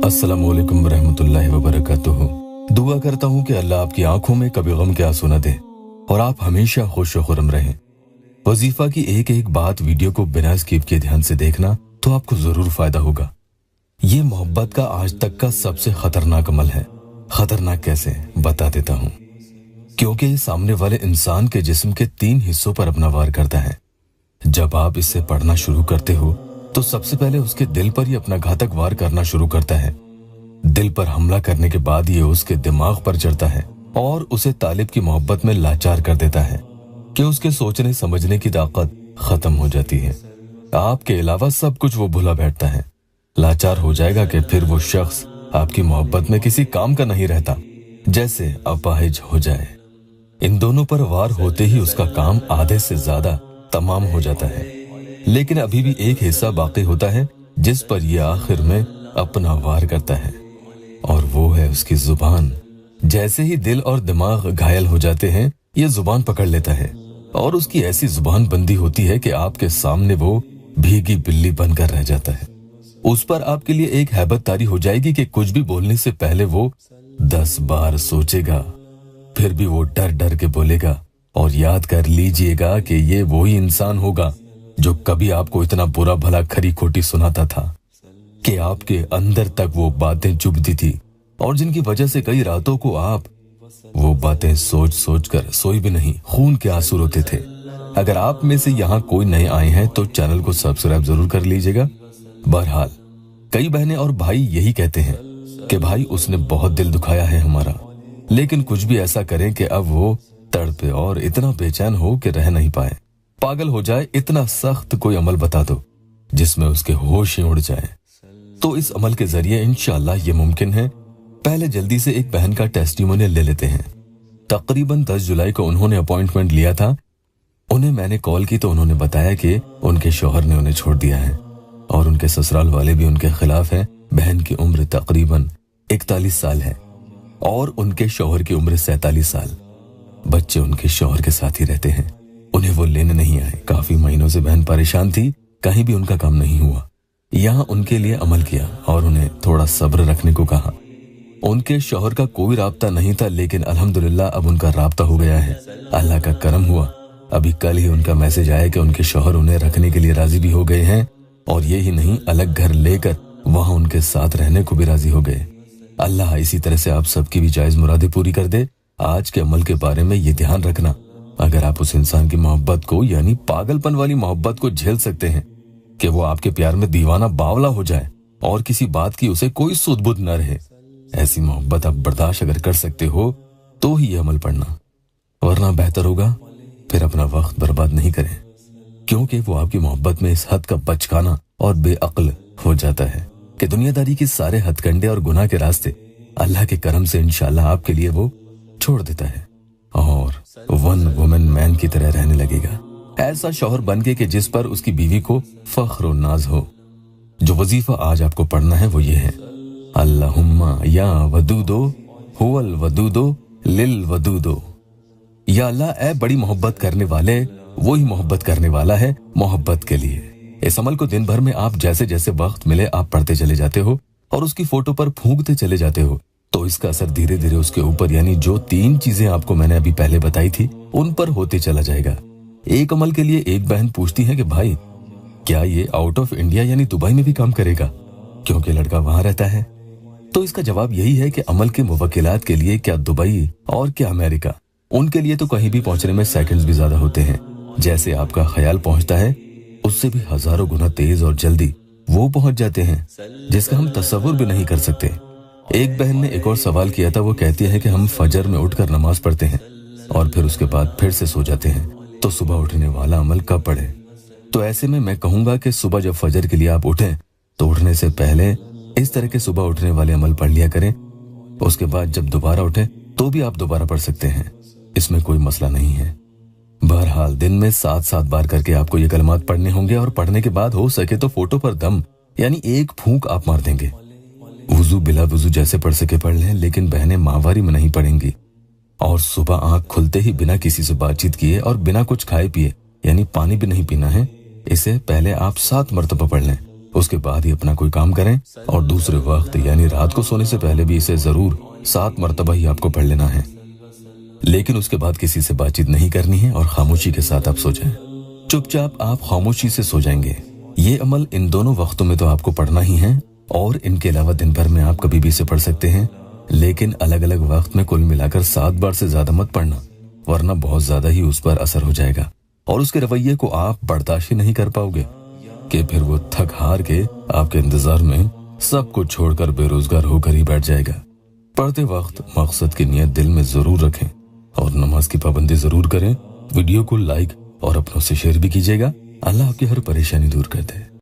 अस्सलामु अलैकुम वरहमतुल्लाहि वबरकातुहू। दुआ करता हूँ कि अल्लाह आपकी आंखों में कभी गम के आंसू न दे और आप हमेशा खुश खुर्रम रहें। वजीफा की एक एक बात वीडियो को बिना स्किप के ध्यान से देखना तो आपको जरूर फायदा होगा। ये मोहब्बत का आज तक का सबसे खतरनाक अमल है। खतरनाक कैसे, बता देता हूँ। क्योंकि ये सामने वाले इंसान के जिस्म के 3 हिस्सों पर अपना वार करता है। जब आप इससे पढ़ना शुरू करते हो तो सबसे पहले उसके दिल पर ही अपना घातक वार करना शुरू करता है। दिल पर हमला करने के बाद ये उसके दिमाग पर चढ़ता है और उसे तालिब की मोहब्बत में लाचार कर देता है कि उसके सोचने समझने की ताकत खत्म हो जाती है। आपके अलावा सब कुछ वो भुला बैठता है। लाचार हो जाएगा कि फिर वो शख्स आपकी मोहब्बत में किसी काम का नहीं रहता, जैसे अपाहिज हो जाए। इन दोनों पर वार होते ही उसका काम आधे से ज्यादा तमाम हो जाता है। लेकिन अभी भी एक हिस्सा बाकी होता है जिस पर यह आखिर में अपना वार करता है, और वो है उसकी जुबान। जैसे ही दिल और दिमाग घायल हो जाते हैं, ये जुबान पकड़ लेता है और उसकी ऐसी जुबान बंदी होती है कि आपके सामने वो भीगी बिल्ली बनकर रह जाता है। उस पर आपके लिए एक हैबत तारी हो जाएगी कि कुछ भी बोलने से पहले वो 10 बार सोचेगा, फिर भी वो डर डर के बोलेगा। और याद कर लीजिएगा कि ये वही इंसान होगा जो कभी आपको इतना बुरा भला खरी खोटी सुनाता था कि आपके अंदर तक वो बातें चुभती थी और जिनकी वजह से कई रातों को आप वो बातें सोच सोच कर सोई भी नहीं, खून के आंसू रोते थे। अगर आप में से यहाँ कोई नए आए हैं तो चैनल को सब्सक्राइब जरूर कर लीजिएगा। बहरहाल कई बहनें और भाई यही कहते हैं कि भाई उसने बहुत दिल दुखाया है हमारा, लेकिन कुछ भी ऐसा करें कि अब वो तड़पे और इतना बेचैन हो कि रह नहीं पाए, पागल हो जाए। इतना सख्त कोई अमल बता दो जिसमें उसके होश ही उड़ जाए। तो इस अमल के जरिए इंशाअल्लाह ये मुमकिन है। पहले जल्दी से एक बहन का टेस्टिमोनियल ले लेते हैं। तकरीबन 10 जुलाई को उन्होंने अपॉइंटमेंट लिया था। उन्हें मैंने कॉल की तो उन्होंने बताया कि उनके शौहर ने उन्हें छोड़ दिया है और उनके ससुराल वाले भी उनके खिलाफ हैं। बहन की उम्र तकरीबन 41 साल है और उनके शौहर की उम्र 47 साल। बच्चे उनके शौहर के साथ ही रहते हैं। उन्हें वो लेने नहीं आए। काफी महीनों से बहन परेशान थी, कहीं भी उनका काम नहीं हुआ। यहाँ उनके लिए अमल किया और उन्हें थोड़ा सब्र रखने को कहा। उनके शौहर का कोई राब्ता नहीं था, लेकिन अल्हम्दुलिल्लाह अब उनका राब्ता हो गया है। अल्लाह का करम हुआ। अभी कल ही उनका मैसेज आया कि उनके शौहर उन्हें रखने के लिए राजी भी हो गए हैं और ये ही नहीं, अलग घर लेकर वहां उनके साथ रहने को भी राजी हो गए। अल्लाह इसी तरह से आप सबकी भी जायज मुरादें पूरी कर दे। आज के अमल के बारे में ये ध्यान रखना, अगर आप उस इंसान की मोहब्बत को यानी पागलपन वाली मोहब्बत को झेल सकते हैं कि वो आपके प्यार में दीवाना बावला हो जाए और किसी बात की उसे कोई सुध बुध न रहे, ऐसी मोहब्बत आप बर्दाश्त अगर कर सकते हो तो ही ये अमल पढ़ना, वरना बेहतर होगा फिर अपना वक्त बर्बाद नहीं करें, क्योंकि वो आपकी मोहब्बत में इस हद का बचकाना और बेअक्ल हो जाता है कि दुनियादारी के सारे हथकंडे और गुनाह के रास्ते अल्लाह के करम से इंशाअल्लाह आपके लिए वो छोड़ देता है और वन वुमन मैन की तरह रहने लगेगा। ऐसा शौहर बन के कि जिस पर उसकी बीवी को फख्र और नाज हो। जो वजीफा आज आपको पढ़ना है वो ये है, अल्लाहुम्मा या वदूदो हुवल वदूदो लिल वदूदो। या अल्लाह ए बड़ी मोहब्बत करने वाले, वो ही मोहब्बत करने वाला है मोहब्बत के लिए। इस अमल को दिन भर में आप जैसे जैसे वक्त मिले आप पढ़ते चले जाते हो और उसकी फोटो पर फूंकते चले जाते हो, तो इसका असर धीरे धीरे उसके ऊपर यानी जो 3 चीजें आपको मैंने अभी पहले बताई थी उन पर होते चला जाएगा। एक अमल के लिए एक बहन पूछती है कि भाई क्या ये आउट ऑफ इंडिया यानी दुबई में भी काम करेगा, क्योंकि लड़का वहां रहता है। तो इसका जवाब यही है कि अमल के मुवक्किलात के लिए क्या दुबई और क्या अमेरिका, उनके लिए तो कहीं भी पहुंचने में सेकंड्स भी ज्यादा होते हैं। जैसे आपका ख्याल पहुंचता है उससे भी हजारों गुना तेज और जल्दी वो पहुंच जाते हैं जिसका हम तस्वुर भी नहीं कर सकते। एक बहन ने एक और सवाल किया था। वो कहती है कि हम फजर में उठकर नमाज पढ़ते हैं और फिर उसके बाद फिर से सो जाते हैं, तो सुबह उठने वाला अमल कब पढ़े। तो ऐसे में मैं कहूंगा कि सुबह जब फजर के लिए आप उठें तो उठने से पहले इस तरह के सुबह उठने वाले अमल पढ़ लिया करें। उसके बाद जब दोबारा उठें तो भी आप दोबारा पढ़ सकते हैं, इसमें कोई मसला नहीं है। बहरहाल दिन में 7-7 बार करके आपको ये कलमात पढ़ने होंगे और पढ़ने के बाद हो सके तो फोटो पर दम यानी एक फूंक आप मार देंगे। वुजू बिला वुजू जैसे पढ़ सके पढ़ लें, लेकिन बहनें माहवारी में नहीं पढ़ेंगी। और सुबह आंख खुलते ही बिना किसी से बातचीत किए और बिना कुछ खाए पिए यानी पानी भी नहीं पीना है। इसे पहले आप 7 मरतबा पढ़ लें उसके बाद ही अपना कोई काम करें और दूसरे वक्त यानी रात को सोने से पहले भी इसे जरूर 7 मरतबा ही आपको पढ़ लेना है। लेकिन उसके बाद किसी से बातचीत नहीं करनी है और खामोशी के साथ आप सो जाएं। चुपचाप आप खामोशी से सो जाएंगे। ये अमल इन दोनों वक्तों में तो आपको पढ़ना ही है और इनके अलावा दिन भर में आप कभी भी इसे पढ़ सकते हैं, लेकिन अलग अलग वक्त में कुल मिलाकर 7 बार से ज्यादा मत पढ़ना, वरना बहुत ज्यादा ही उस पर असर हो जाएगा और उसके रवैये को आप बर्दाश्त ही नहीं कर पाओगे कि फिर वो थक हार के आपके इंतजार में सब कुछ छोड़कर बेरोजगार होकर ही बैठ जाएगा। पढ़ते वक्त मकसद की नियत दिल में जरूर रखें और नमाज की पाबंदी जरूर करें। वीडियो को लाइक और अपनों से शेयर भी कीजिएगा। अल्लाह आपकी हर परेशानी दूर कर दे।